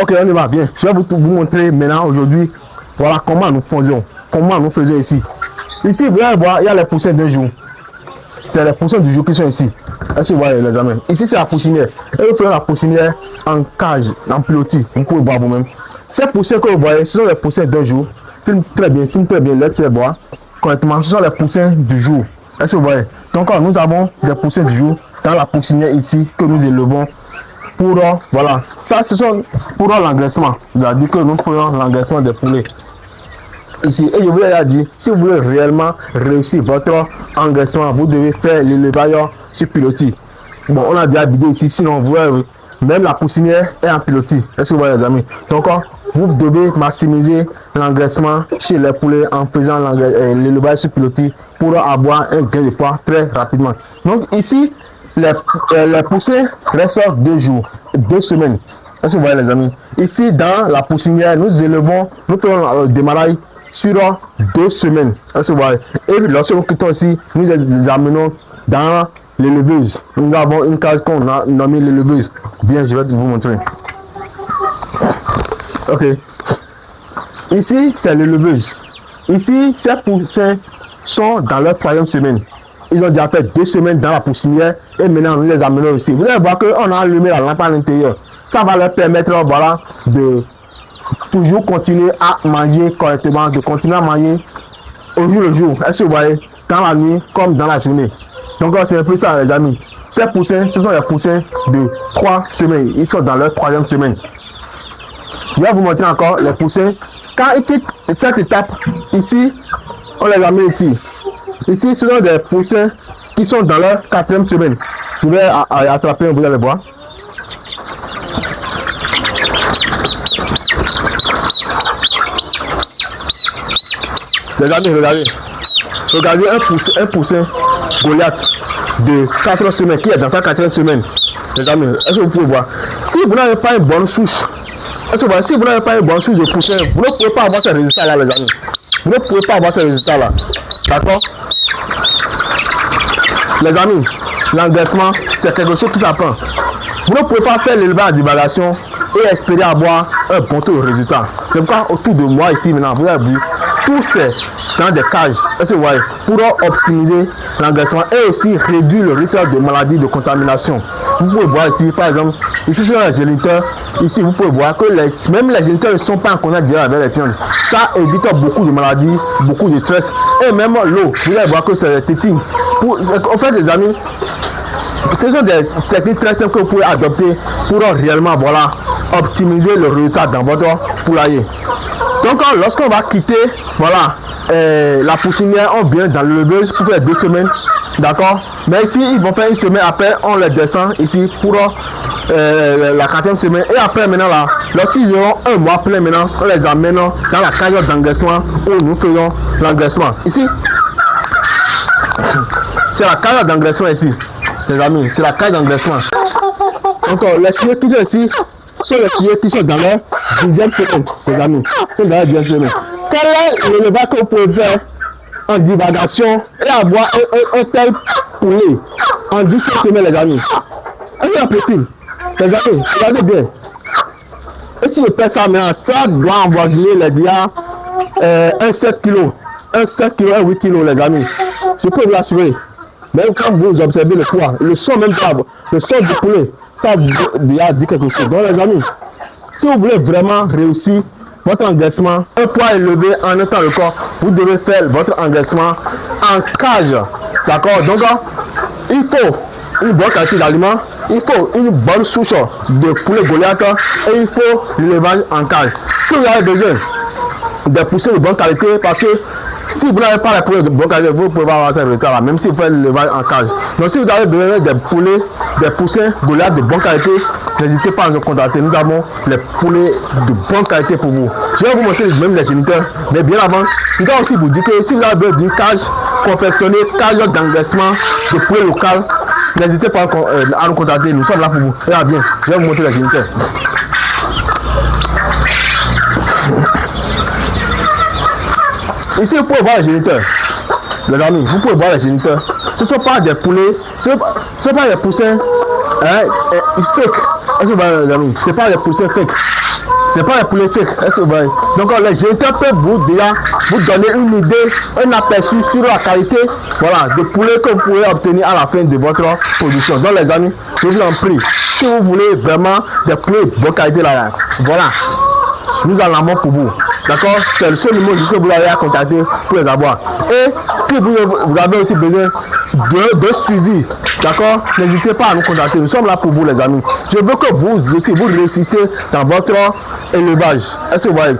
Ok, on y va, bien. Je vais vous montrer maintenant aujourd'hui, voilà comment nous faisons ici. Ici, vous allez voir, il y a les poussins d'un jour. C'est les poussins du jour qui sont ici. Est-ce que vous voyez les amis? Ici, c'est la poussinière. Et vous faites la poussinière en cage, en pilotis. Vous pouvez voir vous-même. Ces poussins que vous voyez, ce sont les poussins d'un jour. Filme très bien, laissez-les voir correctement. Ce sont les poussins du jour. Est-ce que vous voyez? Donc, nous avons des poussins du jour dans la poussinière ici que nous élevons pour, voilà. Ça, ce sont pour l'engraissement. C'est-à-dire que nous faisons l'engraissement des poulets. Ici, et je vous l'ai dit, si vous voulez réellement réussir votre engraissement, vous devez faire l'élevage sur pilotis. Bon, on a déjà vidé ici, sinon vous voyez, même la poussinière est en pilotis. Est-ce que vous voyez les amis? Donc, vous devez maximiser l'engraissement chez les poulets en faisant l'élevage sur pilotis pour avoir un gain de poids très rapidement. Donc ici, les poussins restent 2 jours, 2 semaines. Est-ce que vous voyez les amis? Ici, dans la poussinière, nous élevons, nous faisons le démarrage sur 2 semaines. Est-ce que vous voyez? Et lorsque nous quittons ici, nous les amenons dans l'éleveuse. Nous avons une case qu'on a nommée l'éleveuse. Bien, je vais vous montrer. Ok. Ici, c'est l'éleveuse. Ici, ces poussins sont dans leur 3e semaine. Ils ont déjà fait 2 semaines dans la poussinière et maintenant nous les amenons ici. Vous allez voir qu'on a allumé la lampe à l'intérieur. Ça va leur permettre, voilà, de toujours continuer à manger correctement, de continuer à manger au jour le jour. Est-ce que vous voyez? Dans la nuit comme dans la journée. Donc c'est un peu ça les amis. Ces poussins, ce sont les poussins de 3 semaines. Ils sont dans leur 3e semaine. Je vais vous montrer encore les poussins. Quand ils quittent cette étape, ici, on les amène ici. Ici, ce sont des poussins qui sont dans leur 4e semaine. Je vais attraper, vous allez voir. Les amis, regardez un poussin Goliath de 4 semaines qui est dans sa 4e semaine. Les amis, est-ce que vous pouvez voir? Si vous n'avez pas une bonne souche, si vous n'avez pas une bonne souche de poussin, vous ne pouvez pas avoir ces résultats-là, les amis. Vous ne pouvez pas avoir ces résultats-là. D'accord? Les amis, l'engraissement, c'est quelque chose qui s'apprend. Vous ne pouvez pas faire l'élevage en divagation et espérer avoir un bon taux de résultat. C'est pourquoi autour de moi ici maintenant, vous avez vu, tout c'est dans des cages, est-ce que vous voyez, pour optimiser l'engraissement et aussi réduire le risque de maladies de contamination. Vous pouvez voir ici, par exemple, ici sur les géniteurs, ici vous pouvez voir que même les géniteurs ne sont pas en contact direct avec les tiennes. Ça évite beaucoup de maladies, beaucoup de stress et même l'eau. Vous allez voir que c'est des tétines. En fait, les amis, ce sont des techniques très simples que vous pouvez adopter pour réellement, voilà, optimiser le résultat dans votre poulailler. Donc, lorsqu'on va quitter, voilà, la poussinière, on vient dans l'éleveuse pour faire 2 semaines, d'accord? Mais ici, ils vont faire 1 semaine, après, on les descend ici pour la 4e semaine. Et après, maintenant, là, lorsqu'ils auront 1 mois plein, maintenant, on les amène dans la cage d'engraissement où nous faisons l'engraissement. Ici, c'est la cage d'engraissement ici, les amis, c'est la cage d'engraissement. Donc, les chiens qui sont ici sont les chiens qui sont dans leur 10e semaine, les amis. Sont dans leur 10e semaine. Quel est l'élevage que vous pouvez faire en divagation et avoir un tel poulet en 10 semaines, les amis? Un petit, les amis, regardez bien. Et si je fais ça maintenant, ça doit avoisiner les dias 1 7 kg. 1 7 kg, 1 8 kg, les amis. Je peux vous l'assurer. Même quand vous observez le poids, le son même pas, le son du poulet, ça déjà dit quelque chose. Donc les amis, si vous voulez vraiment réussir votre engraissement, un poids élevé en un temps de corps, vous devez faire votre engraissement en cage. D'accord? Donc il faut une bonne qualité d'aliments, il faut une bonne souche de poulet Goliath et il faut l'élevage en cage. Si vous avez besoin de poussins de bonne qualité, parce que si vous n'avez pas les poulets de bonne qualité, vous pouvez avoir ces résultats-là, même si vous faites l'élevage en cage. Donc si vous avez besoin des poulets, des poussins Goliath de bonne qualité, n'hésitez pas à nous contacter. Nous avons les poulets de bonne qualité pour vous. Je vais vous montrer même les géniteurs, mais bien avant, je dois aussi vous dire que si vous avez besoin d'une cage confectionnée, cage d'engraissement de poulet local, n'hésitez pas à nous contacter. Nous sommes là pour vous. Regardez bien, je vais vous montrer les géniteurs. Ici, vous pouvez voir les géniteurs. Les amis, vous pouvez voir les géniteurs. Ce ne sont pas des poulets, ce ne sont pas des poussins fake. Est-ce que vous voyez, les amis? C'est pas les poussins fake. C'est pas les poulets fake. Est-ce que vous voyez? Donc, les géniteurs peuvent vous déjà vous donner une idée, un aperçu sur la qualité, voilà, de poulet que vous pouvez obtenir à la fin de votre production. Donc, les amis, je vous en prie, si vous voulez vraiment des poulets de bonne qualité là, voilà, nous en avons pour vous. D'accord? C'est le seul numéro jusque vous avez à contacter pour les avoir. Et si vous avez aussi besoin de suivi, d'accord? N'hésitez pas à nous contacter. Nous sommes là pour vous, les amis. Je veux que vous aussi, vous réussissez dans votre élevage. Est-ce que vous voyez?